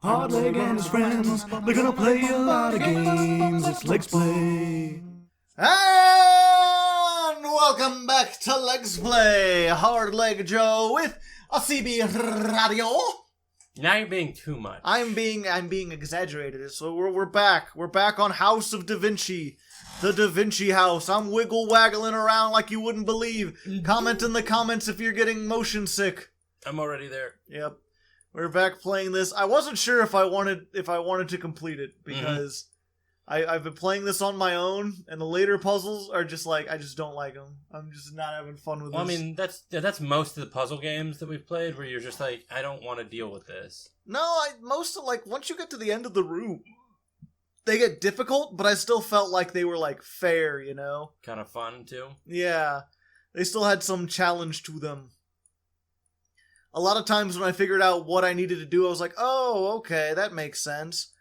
Hardleg and his friends, they're gonna play a lot of games. It's Legsplay. And welcome back to Legsplay. Hardleg Joe with a CB radio. Now you're being too much. I'm being exaggerated. So we're back. We're back on House of Da Vinci. The Da Vinci House. I'm wiggle waggling around like you wouldn't believe. Comment in the comments if you're getting motion sick. I'm already there. Yep. We're back playing this. I wasn't sure if I wanted to complete it because I've been playing this on my own, and the later puzzles are just like I just don't like them. I'm just not having fun with this. I mean, that's most of the puzzle games that we've played where you're just like, I don't want to deal with this. No, once you get to the end of the room, they get difficult, but I still felt like they were like fair, you know? Kind of fun too. Yeah. They still had some challenge to them. A lot of times when I figured out what I needed to do, I was like, oh, okay, that makes sense.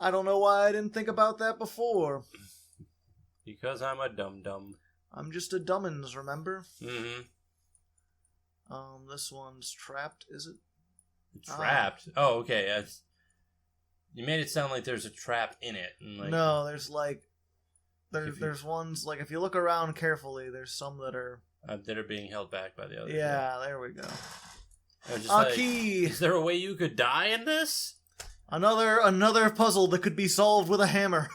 I don't know why I didn't think about that before. Because I'm a dum-dum. I'm just a dummins, remember? Mm-hmm. This one's trapped, is it? Trapped? Oh, okay. You made it sound like there's a trap in it. And like, no, there's there's ones, like, if you look around carefully, there's some that are being held back by the others. Yeah, there we go. A key! Is there a way you could die in this? Another puzzle that could be solved with a hammer.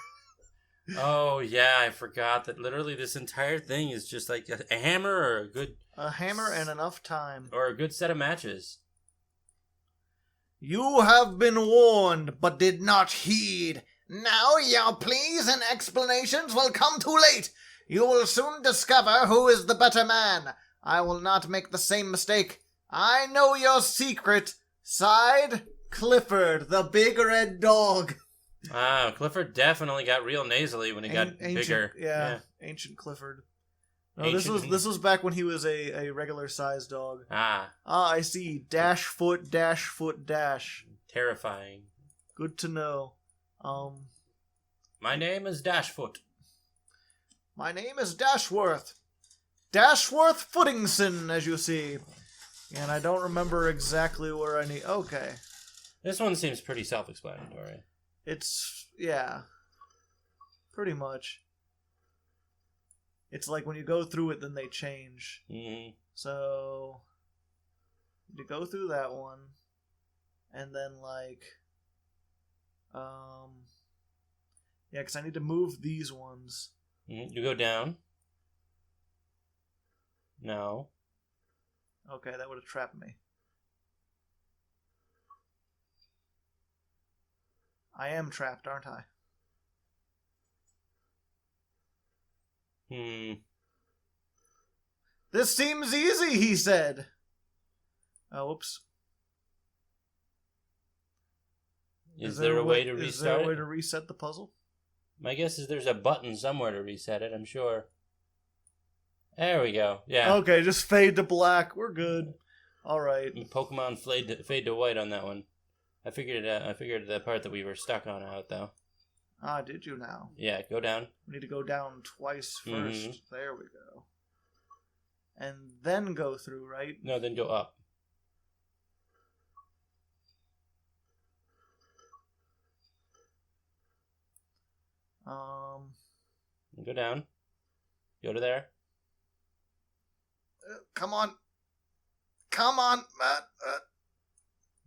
Oh, yeah, I forgot that literally this entire thing is just like a hammer or a hammer and enough time. Or a good set of matches. You have been warned, but did not heed. Now your pleas and explanations will come too late. You will soon discover who is the better man. I will not make the same mistake. I know your secret. Sighed Clifford, the big red dog. Wow, Clifford definitely got real nasally when he got bigger. Yeah, ancient Clifford. No, this was back when he was a regular sized dog. I see. Dash foot, dash. Terrifying. Good to know. My name is Dashfoot. My name is Dashworth. Dashworth Footingson, as you see. And I don't remember exactly where I need... Okay. This one seems pretty self-explanatory. Yeah. Pretty much. It's like when you go through it, then they change. Mm-hmm. So... you go through that one. And then, like... yeah, because I need to move these ones. Mm-hmm. You go down. No. Okay, that would have trapped me. I am trapped, aren't I? This seems easy, he said. Oh, whoops. Is there a way to restart it? Is there a way to reset the puzzle? My guess is there's a button somewhere to reset it, I'm sure. There we go. Yeah. Okay, just fade to black. We're good. All right. Pokemon fade to white on that one. I figured the part that we were stuck on out though. Ah, did you now? Yeah, go down. We need to go down twice first. Mm-hmm. There we go. And then go through, right? No, then go up. Go down. Go to there. Come on. Come on.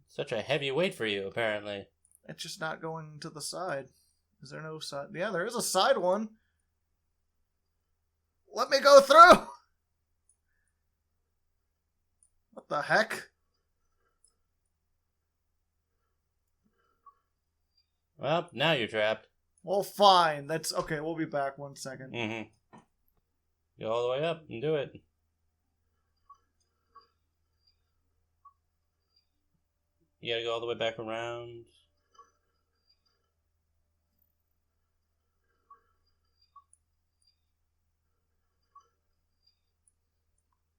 Such a heavy weight for you, apparently. It's just not going to the side. Is there no side? Yeah, there is a side one. Let me go through! What the heck? Well, now you're trapped. Well, fine. That's okay. We'll be back 1 second. Mm-hmm. Go all the way up and do it. You gotta go all the way back around.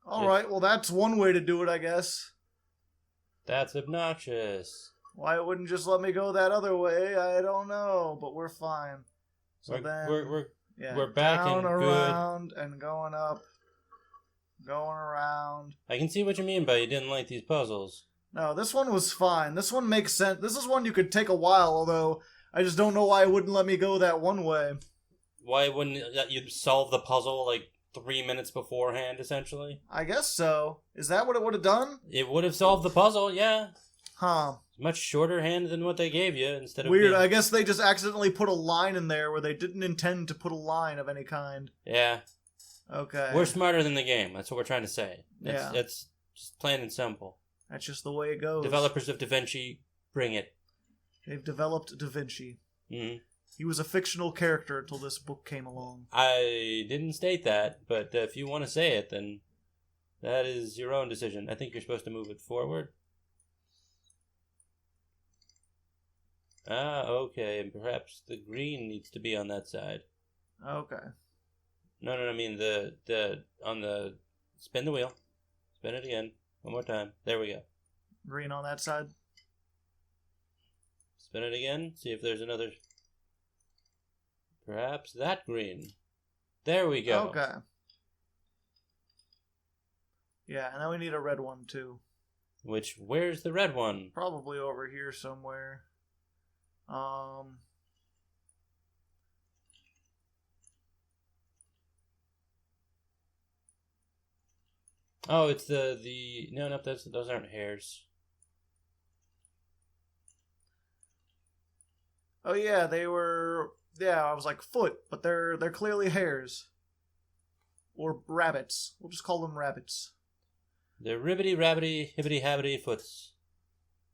Alright, well that's one way to do it, I guess. That's obnoxious. Why it wouldn't just let me go that other way, I don't know, but we're fine. So we're back down, and around, good. And going up, going around. I can see what you mean by you didn't like these puzzles. No, this one was fine. This one makes sense. This is one you could take a while, although I just don't know why it wouldn't let me go that one way. Why wouldn't you solve the puzzle like 3 minutes beforehand, essentially? I guess so. Is that what it would have done? It would have solved the puzzle, yeah. Huh. Much shorter hand than what they gave you instead of Weird. being... I guess they just accidentally put a line in there where they didn't intend to put a line of any kind. Yeah. Okay. We're smarter than the game. That's what we're trying to say. Yeah. It's just plain and simple. That's just the way it goes. Developers of Da Vinci, bring it. They've developed Da Vinci. Mm-hmm. He was a fictional character until this book came along. I didn't state that, but if you want to say it, then that is your own decision. I think you're supposed to move it forward. Ah, okay, and perhaps the green needs to be on that side. Okay. No, I mean on the, spin the wheel. Spin it again. One more time. There we go. Green on that side? Spin it again. See if there's another, perhaps that green. There we go. Okay. Yeah, and then we need a red one too. Where's the red one? Probably over here somewhere. Oh, it's the no, those aren't hairs. Oh yeah, they were. Yeah, I was like foot, but they're clearly hairs. Or rabbits. We'll just call them rabbits. They're ribbity rabbity hibbity habbity foots.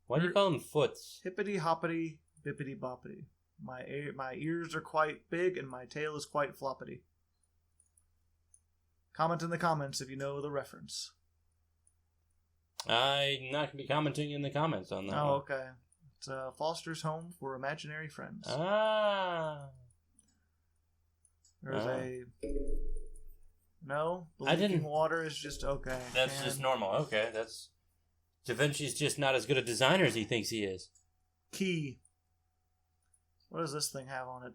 Why do you call them foots? Hippity hoppity bippity boppity. My ears are quite big and my tail is quite floppity. Comment in the comments if you know the reference. I'm not going to be commenting in the comments on that. Oh, okay. It's Foster's Home for Imaginary Friends. Ah. There's a... No? The I leaking didn't... water is just okay. That's just normal. Okay, that's... Da Vinci's just not as good a designer as he thinks he is. Key. What does this thing have on it?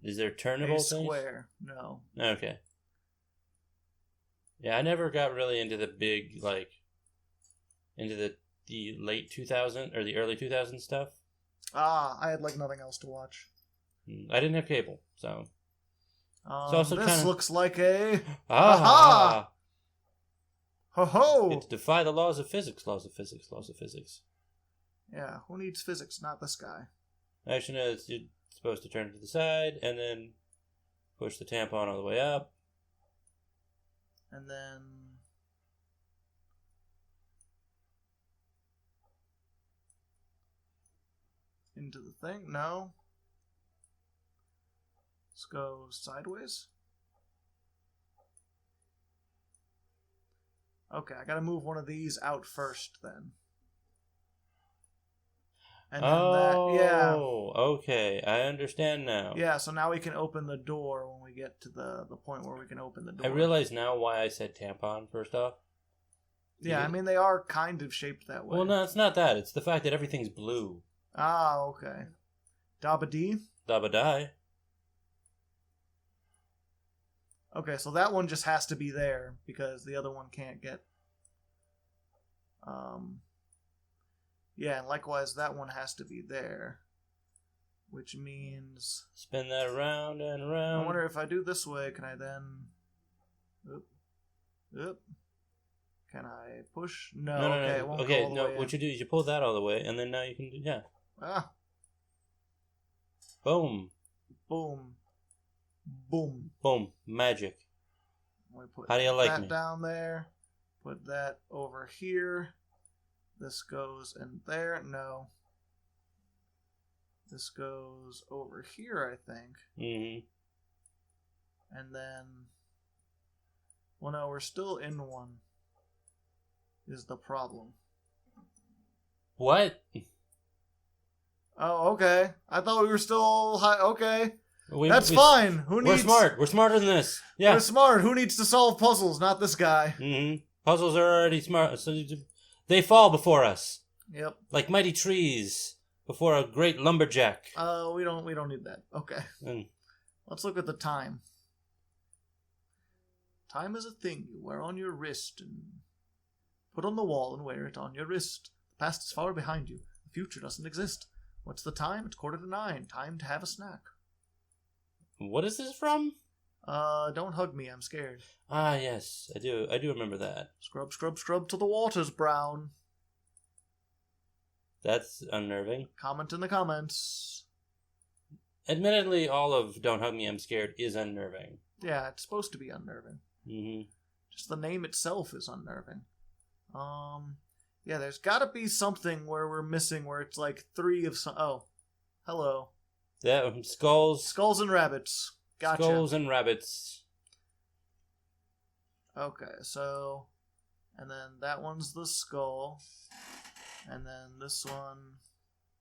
Is there turnable A things? square. No. Okay. Yeah, I never got really into the big, like... into the late 2000 or the early 2000 stuff. Ah, I had like nothing else to watch. I didn't have cable, so... This kinda... looks like a... Aha! Ho-ho! It's defy the laws of physics, laws of physics, laws of physics. Yeah, who needs physics? Not this guy. Actually, no, you're supposed to turn it to the side, and then push the tampon all the way up. And then... into the thing? No. Let's go sideways. Okay, I gotta move one of these out first then. And then okay, I understand now. Yeah, so now we can open the door when we get to the point where we can open the door. I realize now why I said tampon first off. Yeah, I mean, they are kind of shaped that way. Well, no, it's not that. It's the fact that everything's blue. Ah, okay. Dabba-dee? Dabba-die. Okay, so that one just has to be there because the other one can't get... Yeah, and likewise, that one has to be there. Which means... Spin that around and around. I wonder if I do this way, can I then... Oop. Can I push? No, okay, it won't go all the way what you do is you pull that all the way, and then now you can do... Yeah. Ah. Boom. Boom. Boom. Boom. Magic. Put how do you like that me? Down there. Put that over here. This goes in there. No. This goes over here, I think. Mm-hmm. And then... Well, no, we're still in one. Is the problem. What? Oh, okay. I thought we were still high. Okay. That's fine. Who needs... We're smart. We're smarter than this. Yeah. We're smart. Who needs to solve puzzles? Not this guy. Mm-hmm. Puzzles are already smart. So they fall before us. Yep. Like mighty trees before a great lumberjack. We don't need that. Okay. Let's look at the time. Time is a thing you wear on your wrist and put on the wall and wear it on your wrist. past is far behind you. The future doesn't exist. What's the time? It's 8:45. Time to have a snack. What is this from? Don't hug me. I'm scared. Ah, yes. I do remember that. Scrub, scrub, scrub till the water's brown. That's unnerving. Comment in the comments. Admittedly, all of Don't Hug Me, I'm Scared is unnerving. Yeah, it's supposed to be unnerving. Mm-hmm. Just the name itself is unnerving. Yeah, there's gotta be something where we're missing where it's like 3 of some... Oh, hello. Yeah, skulls. Skulls and rabbits. Gotcha. Skulls and rabbits. Okay, so... And then that one's the skull. And then this one...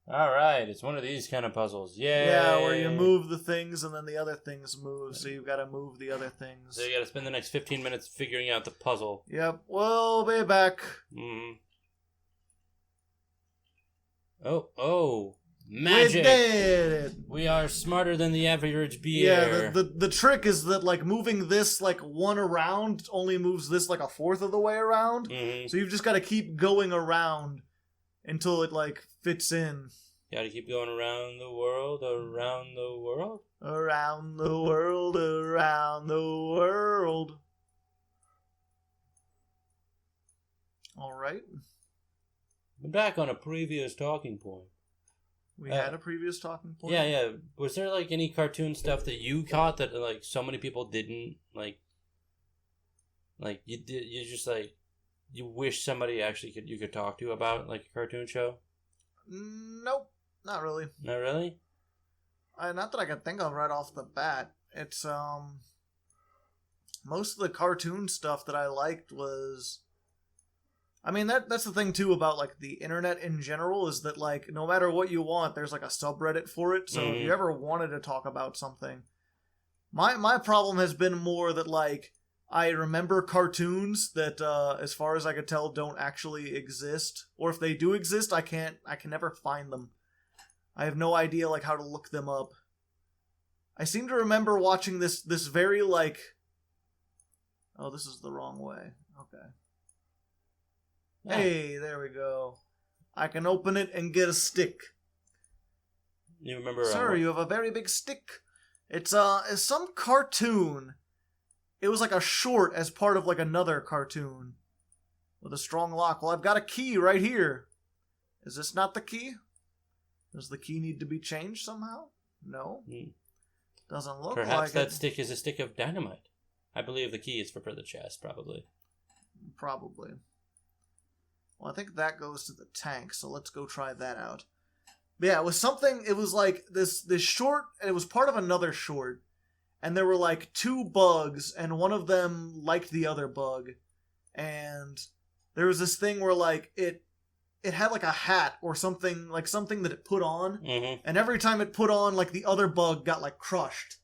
Alright, it's one of these kind of puzzles. Yay! Yeah, where you move the things and then the other things move, so you've got to move the other things. So you gotta spend the next 15 minutes figuring out the puzzle. Yep, we'll be back. Mm-hmm. Oh, magic! We did it! We are smarter than the average beer. Yeah, the trick is that, like, moving this, like, one around only moves this, like, 1/4 of the way around. Mm-hmm. So you've just got to keep going around until it, like, fits in. Gotta keep going around the world, around the world. Around the world, around the world. Alright. I'm back on a previous talking point. We had a previous talking point? Yeah. Was there, like, any cartoon stuff that you caught that, like, so many people didn't, like, you just, like, you wish somebody actually you could talk to about, like, a cartoon show? Nope, not really. Not really? Not that I can think of right off the bat. It's, most of the cartoon stuff that I liked was... I mean, that's the thing, too, about, like, the internet in general, is that, like, no matter what you want, there's, like, a subreddit for it, so if you ever wanted to talk about something... My problem has been more that, like, I remember cartoons that, as far as I could tell, don't actually exist. Or if they do exist, I can never find them. I have no idea, like, how to look them up. I seem to remember watching this very, like... Oh, this is the wrong way. Okay. Yeah. Hey, there we go. I can open it and get a stick. You remember... Sir, you have a very big stick. It's some cartoon. It was like a short as part of like another cartoon. With a strong lock. Well, I've got a key right here. Is this not the key? Does the key need to be changed somehow? No. Doesn't look like it. Perhaps that stick is a stick of dynamite. I believe the key is for the chest, probably. Probably. Well, I think that goes to the tank, so let's go try that out. But yeah, it was something, it was like this short, and it was part of another short. And there were like 2 bugs, and one of them liked the other bug. And there was this thing where like, it had like a hat or something, like something that it put on. Mm-hmm. And every time it put on, like the other bug got like crushed.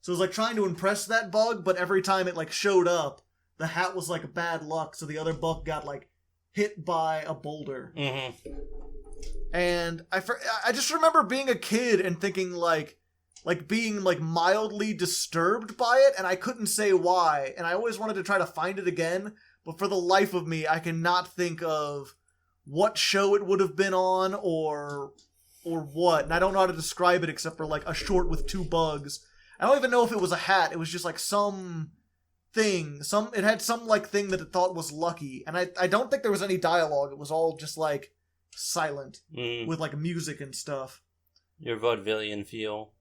So it was like trying to impress that bug, but every time it like showed up, the hat was like bad luck, so the other bug got like hit by a boulder. Mm-hmm. And I just remember being a kid and thinking like being like mildly disturbed by it, and I couldn't say why, and I always wanted to try to find it again, but for the life of me I cannot think of what show it would have been on or what, and I don't know how to describe it except for like a short with 2 bugs. I don't even know if it was a hat. It was just like some thing. It had some like thing that it thought was lucky, and I don't think there was any dialogue. It was all just like silent with like music and stuff. Your vaudevillian feel.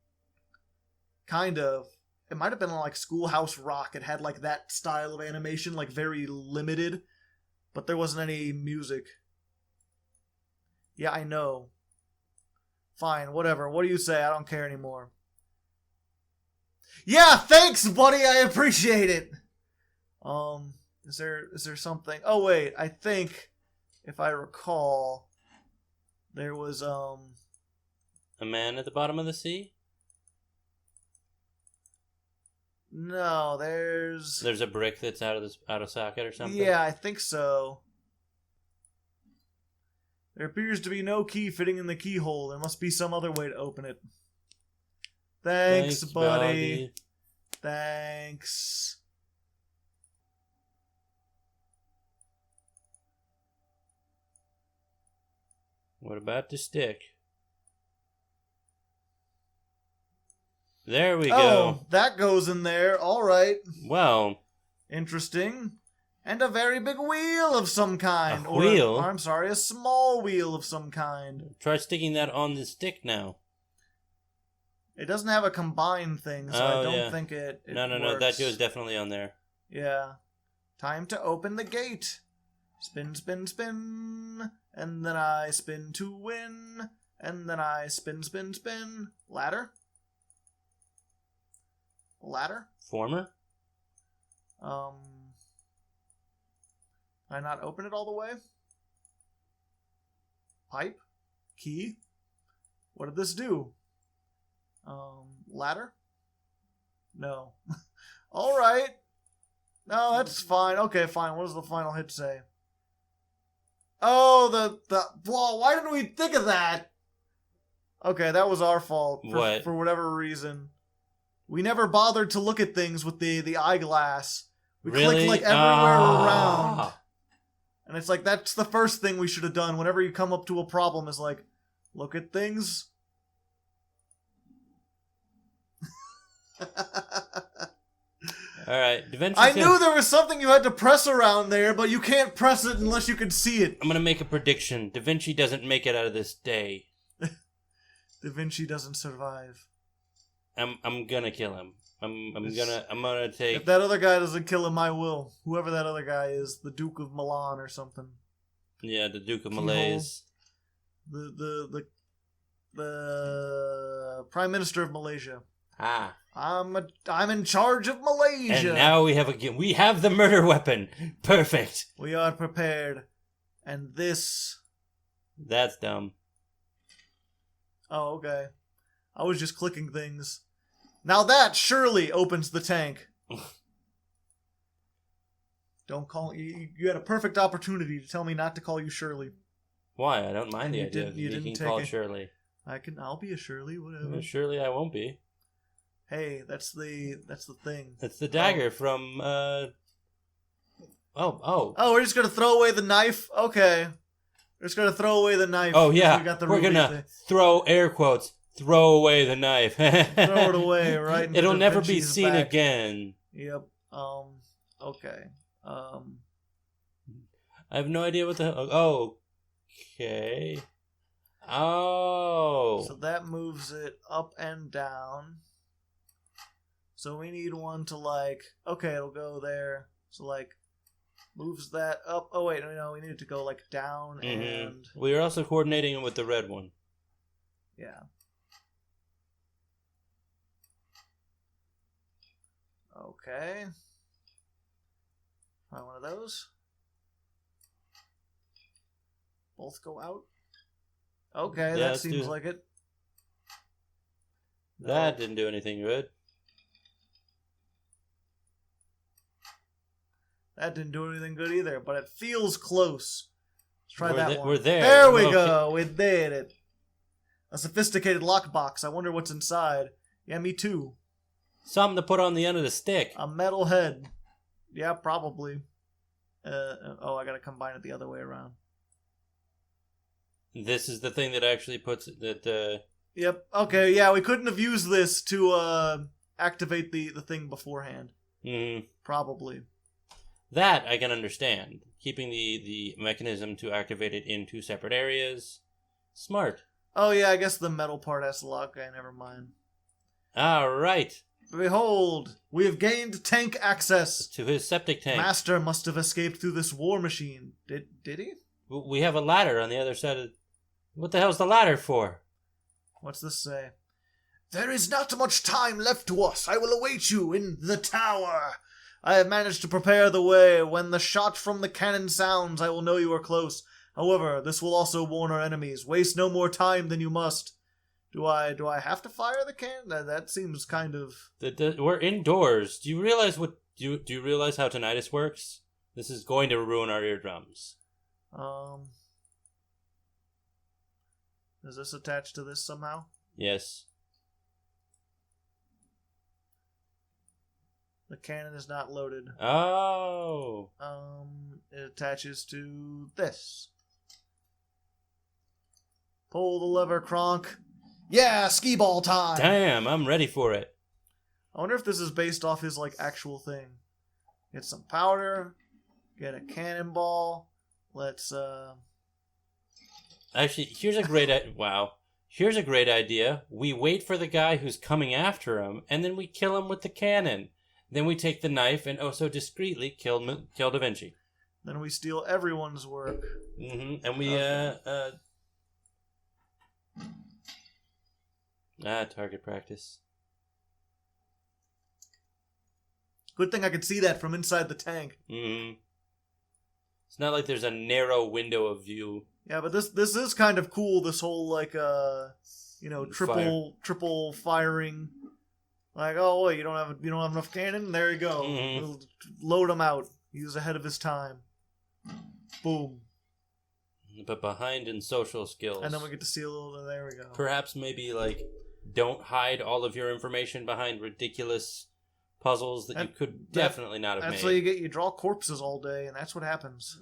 Kind of. It might have been on like Schoolhouse Rock. It had like that style of animation, like very limited, but there wasn't any music. Yeah, I know. Fine, whatever. What do you say? I don't care anymore. Yeah, thanks, buddy. I appreciate it. Is there something? Oh wait, I think if I recall, there was A man at the bottom of the sea? No, there's a brick that's out of socket or something. Yeah, I think so. There appears to be no key fitting in the keyhole. There must be some other way to open it. Thanks, buddy. Thanks. What about the stick? There we go. Oh, that goes in there. All right. Well, Interesting. And a very big wheel of some kind. A wheel? Or I'm sorry, a small wheel of some kind. try sticking that on the stick now. It doesn't have a combined thing, so I don't think it No, works. that goes definitely on there. Yeah. Time to open the gate. Spin, spin, spin. And then I spin to win. And then I spin, spin, spin. Ladder? Ladder? Former? Can I not open it all the way? Pipe? Key? What did this do? Ladder? No. Alright. No, that's fine. Okay, fine. What does the final hit say? Oh, whoa, why didn't we think of that? Okay, that was our fault. For whatever reason. We never bothered to look at things with the eyeglass. We Really? clicked like everywhere around. And it's like, that's the first thing we should have done whenever you come up to a problem is like, look at things. Alright, DaVinci. I knew there was something you had to press around there, but you can't press it unless you can see it. I'm gonna make a prediction. DaVinci doesn't make it out of this day. Da Vinci doesn't survive. I'm gonna kill him. I'm gonna take. If that other guy doesn't kill him, I will. Whoever that other guy is, the Duke of Milan or something. Yeah, the Duke of Keyhole. Malays. The Prime Minister of Malaysia. Ah. I'm in charge of Malaysia. And now we have the murder weapon. Perfect. We are prepared. And this. That's dumb. Oh, okay. I was just clicking things. Now that surely opens the tank. Don't call you had a perfect opportunity to tell me not to call you Shirley. Why? I don't mind And the you idea didn't- of you being didn't take called it. Shirley. I'll be a Shirley, whatever. Surely I won't be. Hey, that's the thing. That's the dagger from Oh, we're just gonna throw away the knife? Okay. We're just gonna throw away the knife. Oh yeah. We got the We're ruby gonna thing. throw air quotes. Throw away the knife. Throw it away, right? into It'll Da never be Vinci's seen back. again. Yep. Okay. I have no idea what the hell. Oh, okay. Oh. So that moves it up and down. So we need one to okay, it'll go there. So moves that up. Oh wait, no, we need it to go down and We are also coordinating it with the red one. yeah. Okay. Find one of those. Both go out. Okay, Yeah, that let's seems do- like it. That didn't do anything good. That didn't do anything good either, but it feels close. Let's try that one. We're there. There we Okay. go. We did it. A sophisticated lockbox. I wonder what's inside. Yeah, me too. Something to put on the end of the stick. A metal head. Yeah, probably. I gotta combine it the other way around. This is the thing that actually puts that. Yep. Okay, yeah, we couldn't have used this to activate the thing beforehand. Probably. That I can understand. Keeping the mechanism to activate it in two separate areas. Smart. Oh yeah, I guess the metal part has to lock. Okay, never mind. Alright. Behold, we have gained tank access. To his septic tank. Master must have escaped through this war machine. Did he? We have a ladder on the other side of... What the hell's the ladder for? What's this say? There is not much time left to us. I will await you in the tower. I have managed to prepare the way. When the shot from the cannon sounds, I will know you are close. However, this will also warn our enemies. Waste no more time than you must. Do I have to fire the cannon? That seems kind of... We're indoors. Do you realize what... Do you realize how tinnitus works? This is going to ruin our eardrums. Is this attached to this somehow? Yes. The cannon is not loaded. Oh. It attaches to this. Pull the lever, Kronk. Yeah, skee ball time. Damn, I'm ready for it. I wonder if this is based off his, like, actual thing. Get some powder. Get a cannonball. Let's, Actually, here's a great wow. Here's a great idea. We wait for the guy who's coming after him, and then we kill him with the cannon. Then we take the knife and so discreetly kill Da Vinci. Then we steal everyone's work. Mm-hmm. And we target practice. Good thing I could see that from inside the tank. Mm-hmm. It's not like there's a narrow window of view. Yeah, but this is kind of cool. This whole like triple firing. Like, oh wait, you don't have enough cannon. There you go. Mm-hmm. Load him out. He was ahead of his time. Boom. But behind in social skills. And then we get to see a little. There we go. Perhaps maybe like don't hide all of your information behind ridiculous puzzles that you could definitely not have made. That's why you draw corpses all day, and that's what happens.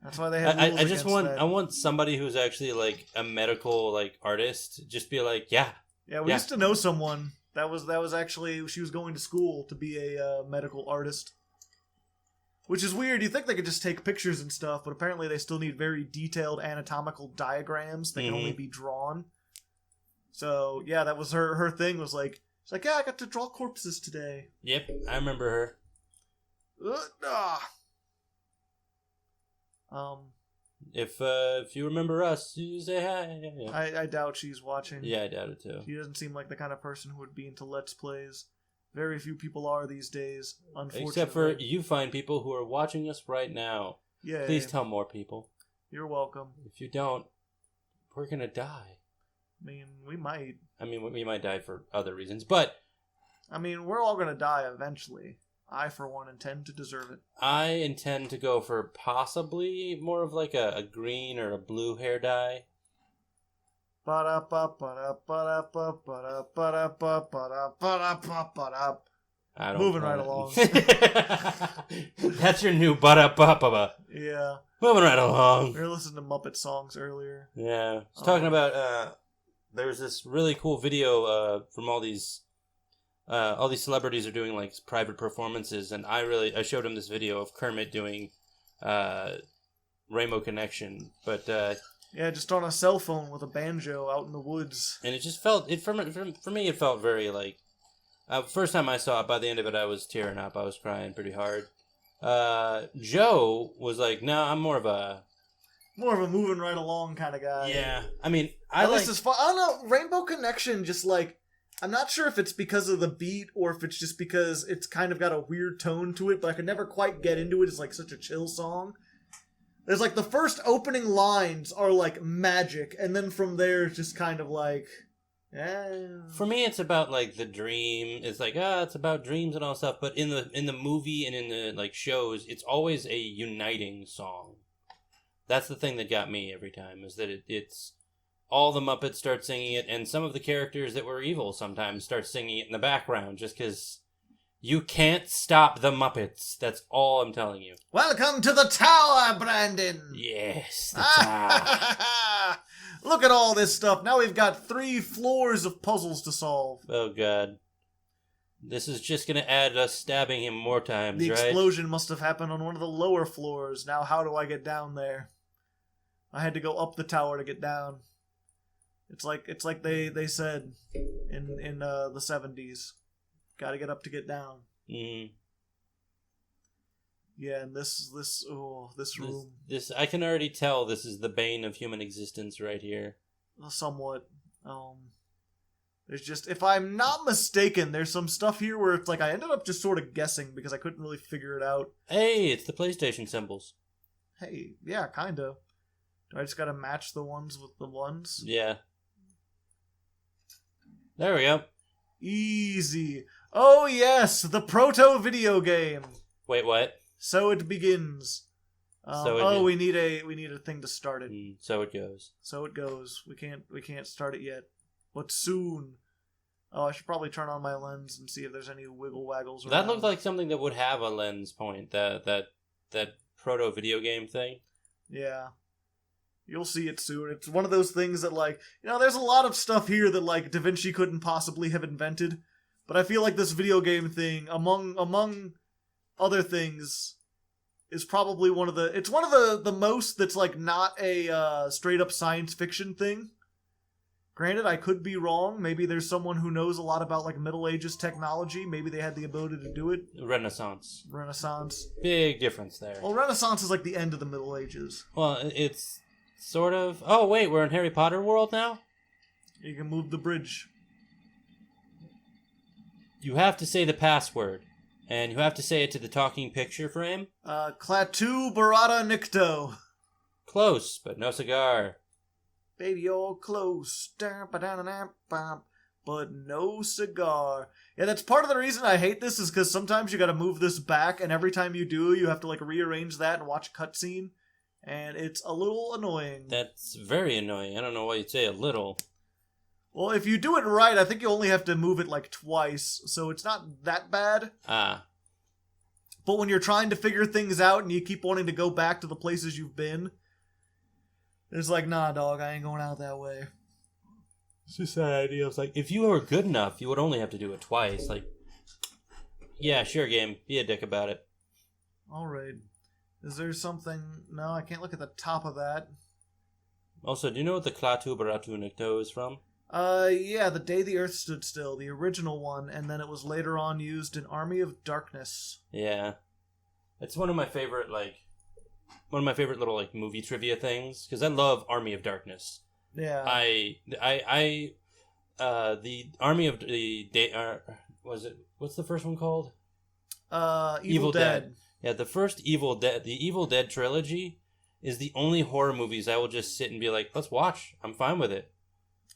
That's why they have rules I just want that. I want somebody who's actually like a medical like artist just be like, yeah. Yeah, we used to know someone that was actually, she was going to school to be a medical artist. Which is weird. You think they could just take pictures and stuff, but apparently they still need very detailed anatomical diagrams that can only be drawn. So, yeah, that was her thing, was like, she's like, yeah, I got to draw corpses today. Yep, I remember her. If you remember us, you say hi. Yeah. I doubt she's watching. Yeah, I doubt it too. She doesn't seem like the kind of person who would be into Let's Plays. Very few people are these days, unfortunately. Except for you fine people who are watching us right now. Yeah. Please tell more people. You're welcome. If you don't, we're gonna die. I mean, we might. I mean, we might die for other reasons, but... I mean, we're all gonna die eventually. I, for one, intend to deserve it. I intend to go for possibly more of like a green or a blue hair dye. Moving right along. That's your new ba-da-ba-ba-ba. Yeah. Moving right along. We were listening to Muppet songs earlier. Yeah. I was talking about, there's this really cool video from all these celebrities are doing like private performances, and I showed him this video of Kermit doing Rainbow Connection, but yeah, just on a cell phone with a banjo out in the woods. And it just felt for me it felt very like first time I saw it, by the end of it I was tearing up. I was crying pretty hard. Joe was like, "No, I'm more of a moving right along kind of guy." Yeah, I mean, at least it's fun. I don't know. Rainbow Connection, just like, I'm not sure if it's because of the beat or if it's just because it's kind of got a weird tone to it, but I could never quite get into it. It's like such a chill song. There's like the first opening lines are like magic, and then from there it's just kind of like, For me, it's about like the dream. It's like it's about dreams and all stuff. But in the movie and in the like shows, it's always a uniting song. That's the thing that got me every time, is that it's all the Muppets start singing it, and some of the characters that were evil sometimes start singing it in the background, just because you can't stop the Muppets. That's all I'm telling you. Welcome to the tower, Brandon! Yes, the tower. Look at all this stuff. Now we've got 3 floors of puzzles to solve. Oh, God. This is just going to add us stabbing him more times, The right? explosion must have happened on one of the lower floors. Now how do I get down there? I had to go up the tower to get down. It's like they said in the 70s. Got to get up to get down. Mm. Yeah, and this room. This I can already tell this is the bane of human existence right here. Somewhat. There's just, if I'm not mistaken, there's some stuff here where it's like I ended up just sort of guessing because I couldn't really figure it out. Hey, it's the PlayStation symbols. Hey, yeah, kind of. Do I just gotta match the ones with the ones? Yeah. There we go. Easy. Oh yes, the proto video game. Wait, what? So it begins. We need a thing to start it. So it goes. So it goes. We can't start it yet, but soon. Oh, I should probably turn on my lens and see if there's any wiggle waggles around. That looked like something that would have a lens point. That proto video game thing. Yeah. You'll see it soon. It's one of those things that, like, there's a lot of stuff here that, like, Da Vinci couldn't possibly have invented. But I feel like this video game thing, among other things, is probably one of the most that's, like, not a straight-up science fiction thing. Granted, I could be wrong. Maybe there's someone who knows a lot about, like, Middle Ages technology. Maybe they had the ability to do it. Renaissance. Big difference there. Well, Renaissance is, like, the end of the Middle Ages. Well, it's sort of... Oh, wait, we're in Harry Potter world now? You can move the bridge. You have to say the password. And you have to say it to the talking picture frame. Klaatu Barada Nikto. Close, but no cigar. Baby, you're close, but no cigar. Yeah, that's part of the reason I hate this is because sometimes you gotta move this back, and every time you do, you have to, like, rearrange that and watch a cutscene, and it's a little annoying. That's very annoying. I don't know why you'd say a little. Well, if you do it right, I think you only have to move it, like, twice, so it's not that bad. Ah. But when you're trying to figure things out and you keep wanting to go back to the places you've been, it's like, nah, dog, I ain't going out that way. It's just that idea. It's like, if you were good enough, you would only have to do it twice. Like, yeah, sure, game. Be a dick about it. Alright. Is there something... No, I can't look at the top of that. Also, do you know what the Klaatu Barada Nikto is from? Yeah, The Day the Earth Stood Still, the original one, and then it was later on used in Army of Darkness. Yeah. It's one of my favorite, little, like, movie trivia things, because I love Army of Darkness. Yeah. The Army of the Day, what's the first one called? Evil Dead. Yeah, the first the Evil Dead trilogy is the only horror movies I will just sit and be like, let's watch. I'm fine with it.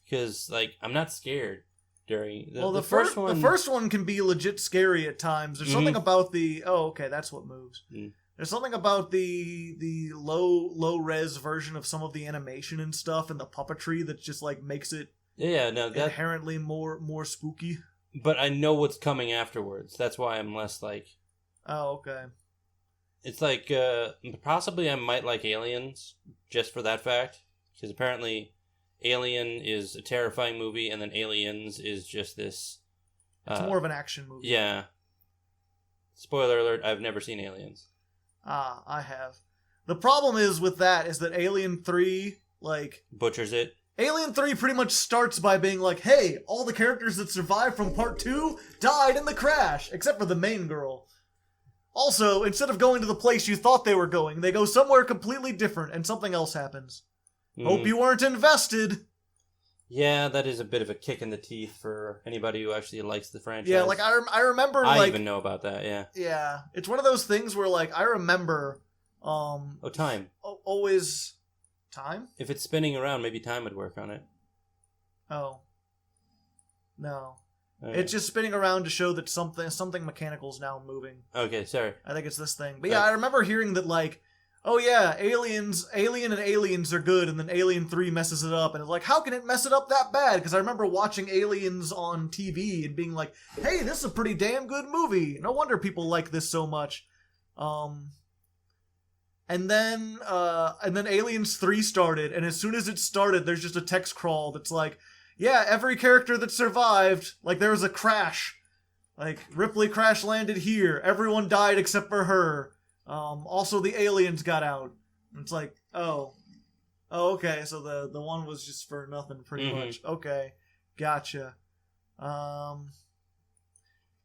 Because, like, I'm not scared during... The first one... The first one can be legit scary at times. There's something about the... Oh, okay, that's what moves. Mm. There's something about the low-res version of some of the animation and stuff and the puppetry that just, like, makes it inherently more spooky. But I know what's coming afterwards. That's why I'm less, like... Oh, okay. It's like, possibly I might like Aliens, just for that fact. Because apparently Alien is a terrifying movie, and then Aliens is just this... It's more of an action movie. Yeah. Spoiler alert, I've never seen Aliens. Ah, I have. The problem is with that is that Alien 3, like... Butchers it. Alien 3 pretty much starts by being like, hey, all the characters that survived from Part 2 died in the crash, except for the main girl. Also, instead of going to the place you thought they were going, they go somewhere completely different, and something else happens. Hope you weren't invested. Yeah, that is a bit of a kick in the teeth for anybody who actually likes the franchise. Yeah, like, I remember, I like... even know about that, yeah. Yeah, it's one of those things where, like, I remember, time. Always... Time? If it's spinning around, maybe time would work on it. Oh. No. Okay. It's just spinning around to show that something mechanical is now moving. Okay, sorry. I think it's this thing. But yeah, I remember hearing that, like, oh yeah, Alien and Aliens are good, and then Alien 3 messes it up, and it's like, how can it mess it up that bad? Because I remember watching Aliens on TV and being like, hey, this is a pretty damn good movie. No wonder people like this so much. And then Aliens 3 started, and as soon as it started, there's just a text crawl that's like, yeah, every character that survived, like, there was a crash. Like, Ripley crash landed here. Everyone died except for her. Also, the aliens got out. And it's like, oh, okay, so the one was just for nothing, pretty much. Okay, gotcha.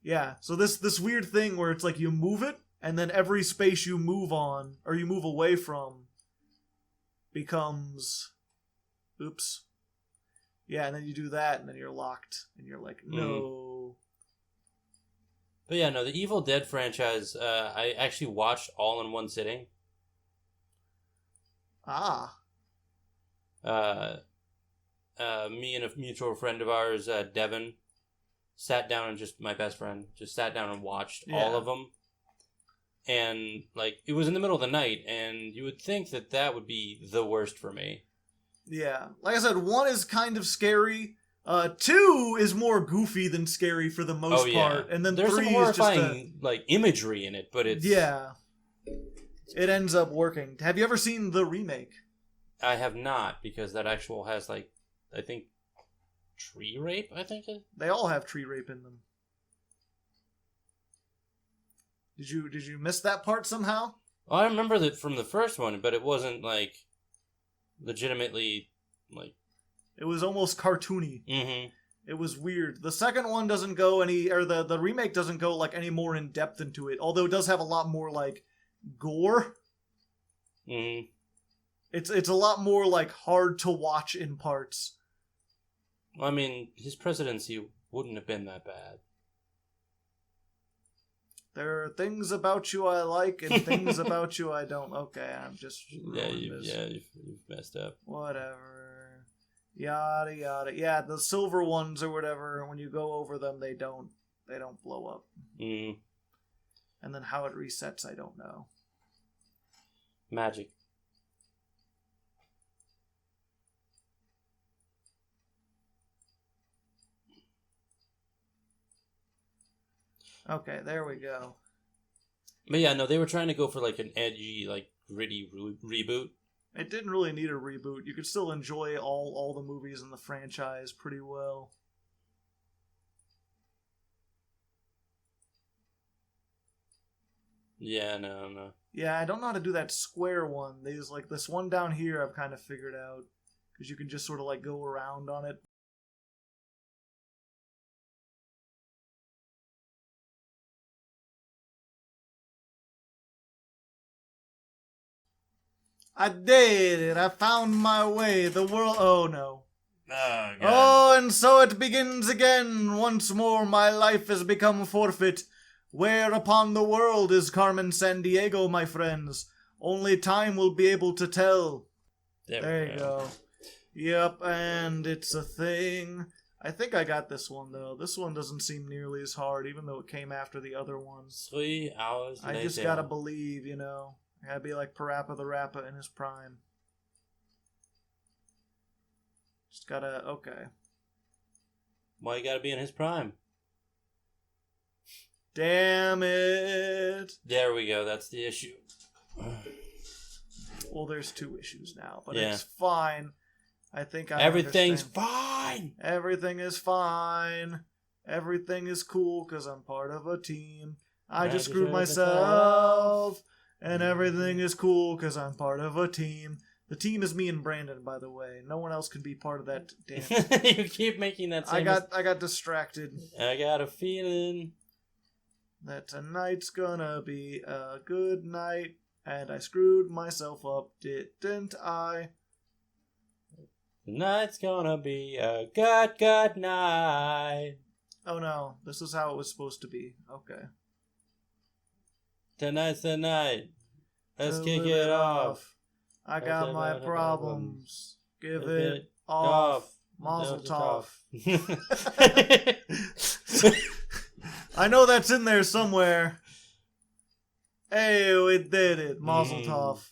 Yeah, so this weird thing where it's like you move it, and then every space you move on, or you move away from, becomes... Oops. Yeah, and then you do that, and then you're locked, and you're like, no. But yeah, no, the Evil Dead franchise, I actually watched all in one sitting. Ah. Me and a mutual friend of ours, Devin, sat down and my best friend, just sat down and watched all of them. And, like, it was in the middle of the night, and you would think that would be the worst for me. Yeah. Like I said, 1 is kind of scary. 2 is more goofy than scary for the most part. And then there's 3 some horrifying, like, imagery in it, but it's... Yeah. It ends up working. Have you ever seen the remake? I have not, because that actual has, like, I think, tree rape, I think? They all have tree rape in them. Did you miss that part somehow? Well, I remember that from the first one, but it wasn't, like, legitimately, like... It was almost cartoony. Mm-hmm. It was weird. The second one doesn't go the remake doesn't go, like, any more in depth into it, although it does have a lot more, like, gore. Mm-hmm. It's a lot more, like, hard to watch in parts. Well, I mean, his presidency wouldn't have been that bad. There are things about you I like and things about you I don't. Okay, I'm just You've messed up. Whatever. Yada yada. Yeah, the silver ones or whatever, when you go over them, they don't blow up. Mm. And then how it resets, I don't know. Magic. Okay, there we go. But yeah, no, they were trying to go for like an edgy, like gritty reboot. It didn't really need a reboot. You could still enjoy all the movies in the franchise pretty well. Yeah, no. Yeah, I don't know how to do that square one. There's like this one down here I've kind of figured out. Because you can just sort of like go around on it. I did it! I found my way! The world... Oh, no. Oh, God. Oh, and so it begins again! Once more my life has become forfeit. Where upon the world is Carmen Sandiego, my friends? Only time will be able to tell. There you go. Yep, and it's a thing. I think I got this one, though. This one doesn't seem nearly as hard, even though it came after the other ones. 3 hours later. I just gotta believe, you know. I gotta be like Parappa the Rappa in his prime. Just gotta... Okay. Why you gotta be in his prime? Damn it! There we go, that's the issue. Well, there's 2 issues now, but yeah. It's fine. I think I Everything's understand. fine! Everything is fine. Everything is cool because I'm part of a team. I just screwed myself. And everything is cool because I'm part of a team. The team is me and Brandon, by the way. No one else can be part of that damn. You keep making that same I got distracted. I got a feeling that tonight's gonna be a good night. And I screwed myself up, didn't I? Tonight's gonna be a good night. Oh no, this is how it was supposed to be. Okay. Tonight's the night. Let's kick it off. I got my problems. Give it off. Mazel tov. I know that's in there somewhere. Hey, we did it. Mazel tov.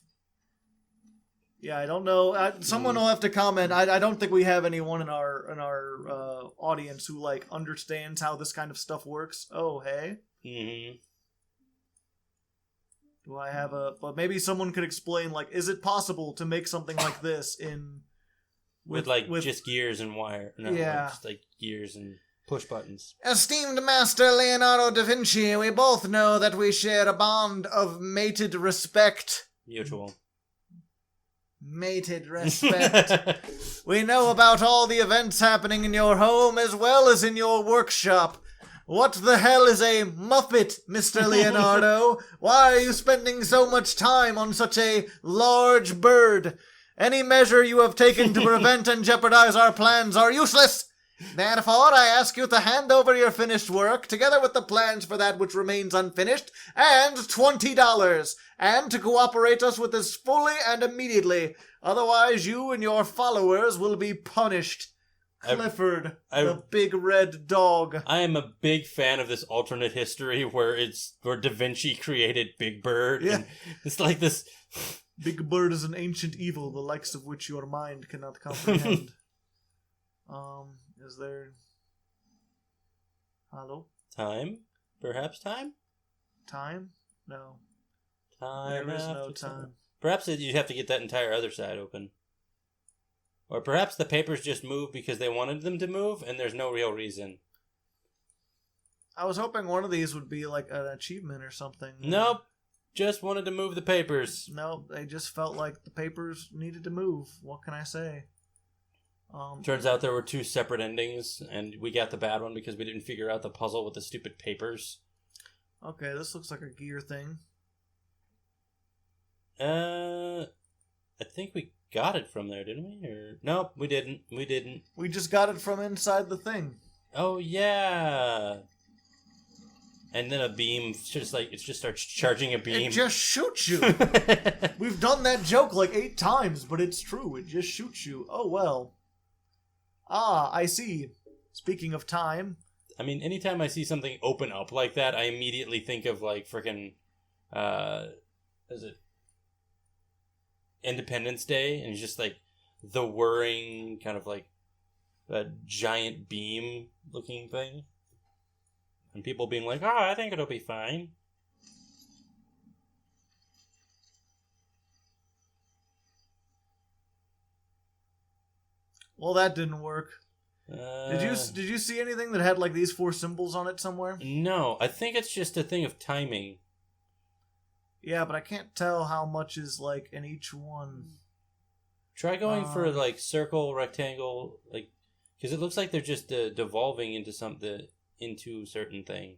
Yeah, I don't know. Someone will have to comment. I don't think we have anyone in our audience who like understands how this kind of stuff works. Oh, hey. Mm-hmm. Do I have a... But maybe someone could explain, like, is it possible to make something like this in... With just gears and wire. No, yeah. Just like gears and push buttons. Esteemed Master Leonardo da Vinci, we both know that we share a bond of mated respect. Mutual. Mated respect. We know about all the events happening in your home as well as in your workshop. What the hell is a Muppet, Mr. Leonardo? Why are you spending so much time on such a large bird? Any measure you have taken to prevent and jeopardize our plans are useless. Therefore, I ask you to hand over your finished work, together with the plans for that which remains unfinished, and $20, and to cooperate us with this fully and immediately. Otherwise, you and your followers will be punished. Clifford, the big red dog. I am a big fan of this alternate history where Da Vinci created Big Bird. Yeah. And it's like this. Big Bird is an ancient evil, the likes of which your mind cannot comprehend. Is there... Hello? Time? Perhaps time? Time? No. Time. There is no time. Perhaps you have to get that entire other side open. Or perhaps the papers just moved because they wanted them to move, and there's no real reason. I was hoping one of these would be like an achievement or something. Nope. Just wanted to move the papers. Nope, they just felt like the papers needed to move. What can I say? Turns out there were 2 separate endings, and we got the bad one because we didn't figure out the puzzle with the stupid papers. Okay, this looks like a gear thing. I think we got it from there, didn't we? Or nope, we didn't. We just got it from inside the thing. Oh yeah. And then a beam just starts charging a beam. It just shoots you. We've done that joke like 8 times, but it's true. It just shoots you. Oh well. Ah, I see. Speaking of time. I mean, anytime I see something open up like that, I immediately think of like freaking, is it Independence Day? And it's just like the whirring kind of like a giant beam looking thing. And people being like, oh, I think it'll be fine. Well, that didn't work. Did you see anything that had like these 4 symbols on it somewhere? No, I think it's just a thing of timing. Yeah, but I can't tell how much is like in each one. Try going for like circle, rectangle, like, because it looks like they're just devolving into into certain thing.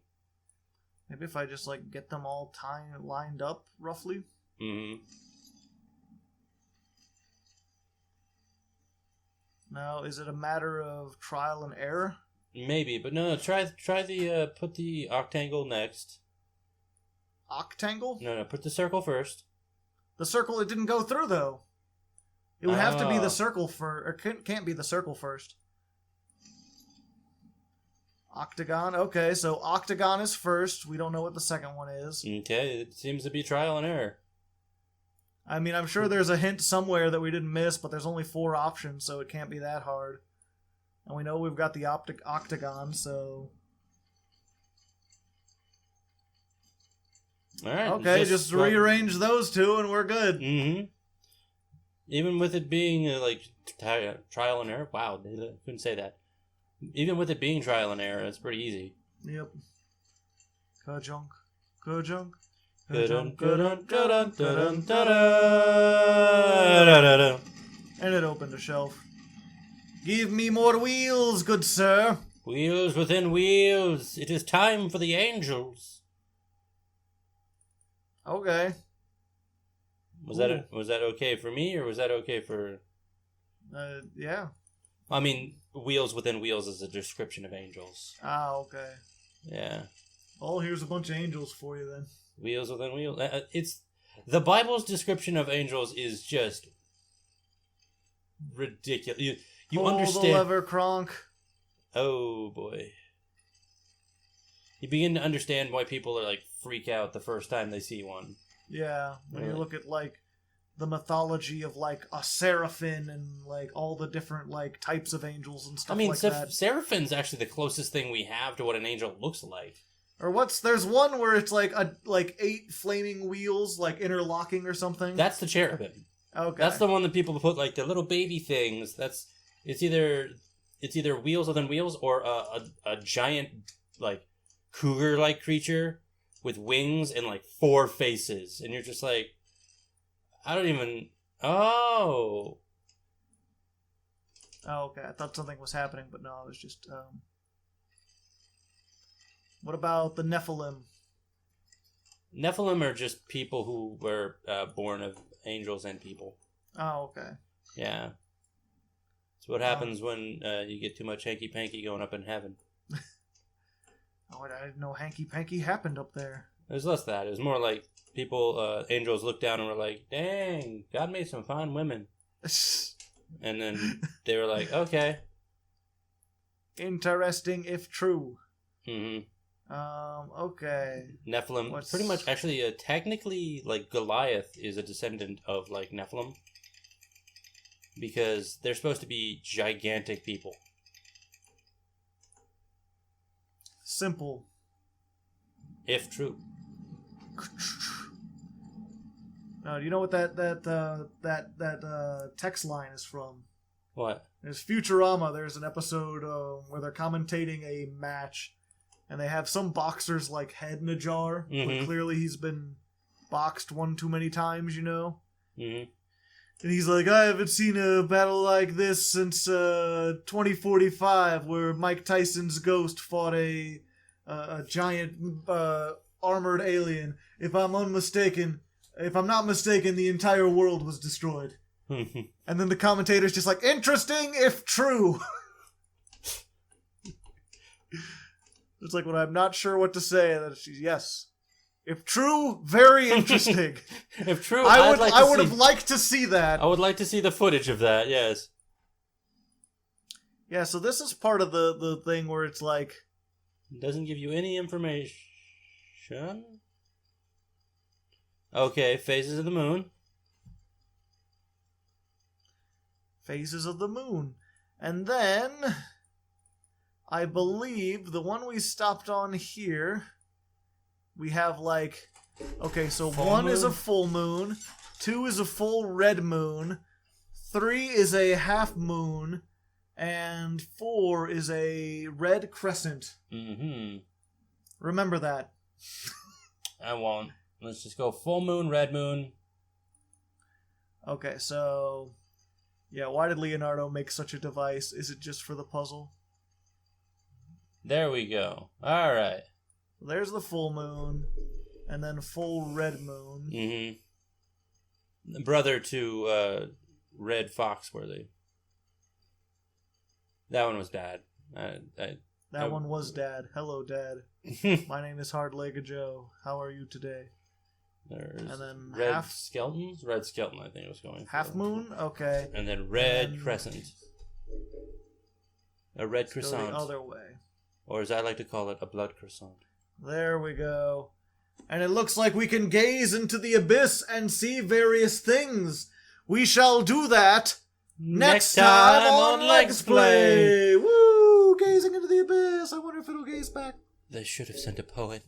Maybe if I just like get them all lined up roughly. Mm-hmm. Now, is it a matter of trial and error? Maybe, but no. Try the put the octangle next. Octangle? No, put the circle first. The circle, it didn't go through though. It would have to be the circle or can't be the circle first. Octagon. Okay, so octagon is first. We don't know what the second one is. Okay, it seems to be trial and error. I mean, I'm sure there's a hint somewhere that we didn't miss, but there's only 4 options, so it can't be that hard. And we know we've got the octagon, so... Alright. Okay, just rearrange those 2 and we're good. Mm-hmm. Even with it being, like, trial and error? Wow, I couldn't say that. Even with it being trial and error, it's pretty easy. Yep. Ka-junk. Ka-junk. And it opened a shelf. Give me more wheels, good sir. Wheels within wheels. It is time for the angels. Okay. Was that okay for me, or was that okay for... Yeah. I mean, wheels within wheels is a description of angels. Ah, okay. Yeah. Well, here's a bunch of angels for you then. Wheels within wheels. It's the Bible's description of angels is just ridiculous. You Pull understand? the lever, Kronk. Oh boy. You begin to understand why people are like freak out the first time they see one. Yeah, when you Really? look at like the mythology of like a seraphim and like all the different like types of angels and stuff like that. Seraphin's actually the closest thing we have to what an angel looks like. Or there's one where it's like 8 flaming wheels like interlocking or something. That's the cherubim. Okay. That's the one that people put like the little baby things. It's either wheels within wheels or a giant like cougar-like creature with wings and like 4 faces, and you're just like, I don't even. Oh. Oh, okay. I thought something was happening, but no, it was just. What about the Nephilim? Nephilim are just people who were born of angels and people. Oh, okay. Yeah. It's what happens when you get too much hanky-panky going up in heaven. Oh, I didn't know hanky-panky happened up there. It was less that. It was more like people, angels looked down and were like, dang, God made some fine women. And then they were like, okay. Interesting if true. Mm-hmm. Okay. Nephilim, pretty much, actually, technically, like, Goliath is a descendant of, like, Nephilim. Because they're supposed to be gigantic people. Simple. If true. Do you know what that text line is from? What? There's Futurama. There's an episode where they're commentating a match, and they have some boxer's like head in a jar. But clearly he's been boxed one too many times, you know. And he's like, I haven't seen a battle like this since 2045, where Mike Tyson's ghost fought a giant armored alien. If I'm not mistaken, the entire world was destroyed. And then the commentator's just like, interesting if true. It's like, when I'm not sure what to say, and then she's, yes. If true, very interesting. If true, I would have liked to see that. I would like to see the footage of that, yes. Yeah, so this is part of the thing where it's like... It doesn't give you any information. Okay, phases of the moon. Phases of the moon. And then, I believe the one we stopped on here, we have like, okay, so Full 1 moon? is a full moon, 2 is a full red moon, 3 is a half moon, and 4 is a red crescent. Remember that. I won't. Let's just go full moon, red moon. Okay, so... Yeah, why did Leonardo make such a device? Is it just for the puzzle? There we go. Alright. There's the full moon, and then full red moon. Brother to Red Foxworthy. That one was Dad. That one was Dad. Hello, Dad. My name is Hardleg Joe. How are you today? There's and then Red Skelton? Red Skelton, I think it was going for. Half moon? Okay. And then Red Crescent. A red croissant. Go the other way. Or as I like to call it, a blood croissant. There we go. And it looks like we can gaze into the abyss and see various things. We shall do that next time on Legsplay. Woo! Gazing into the abyss. I wonder if it'll gaze back. They should have sent a poet.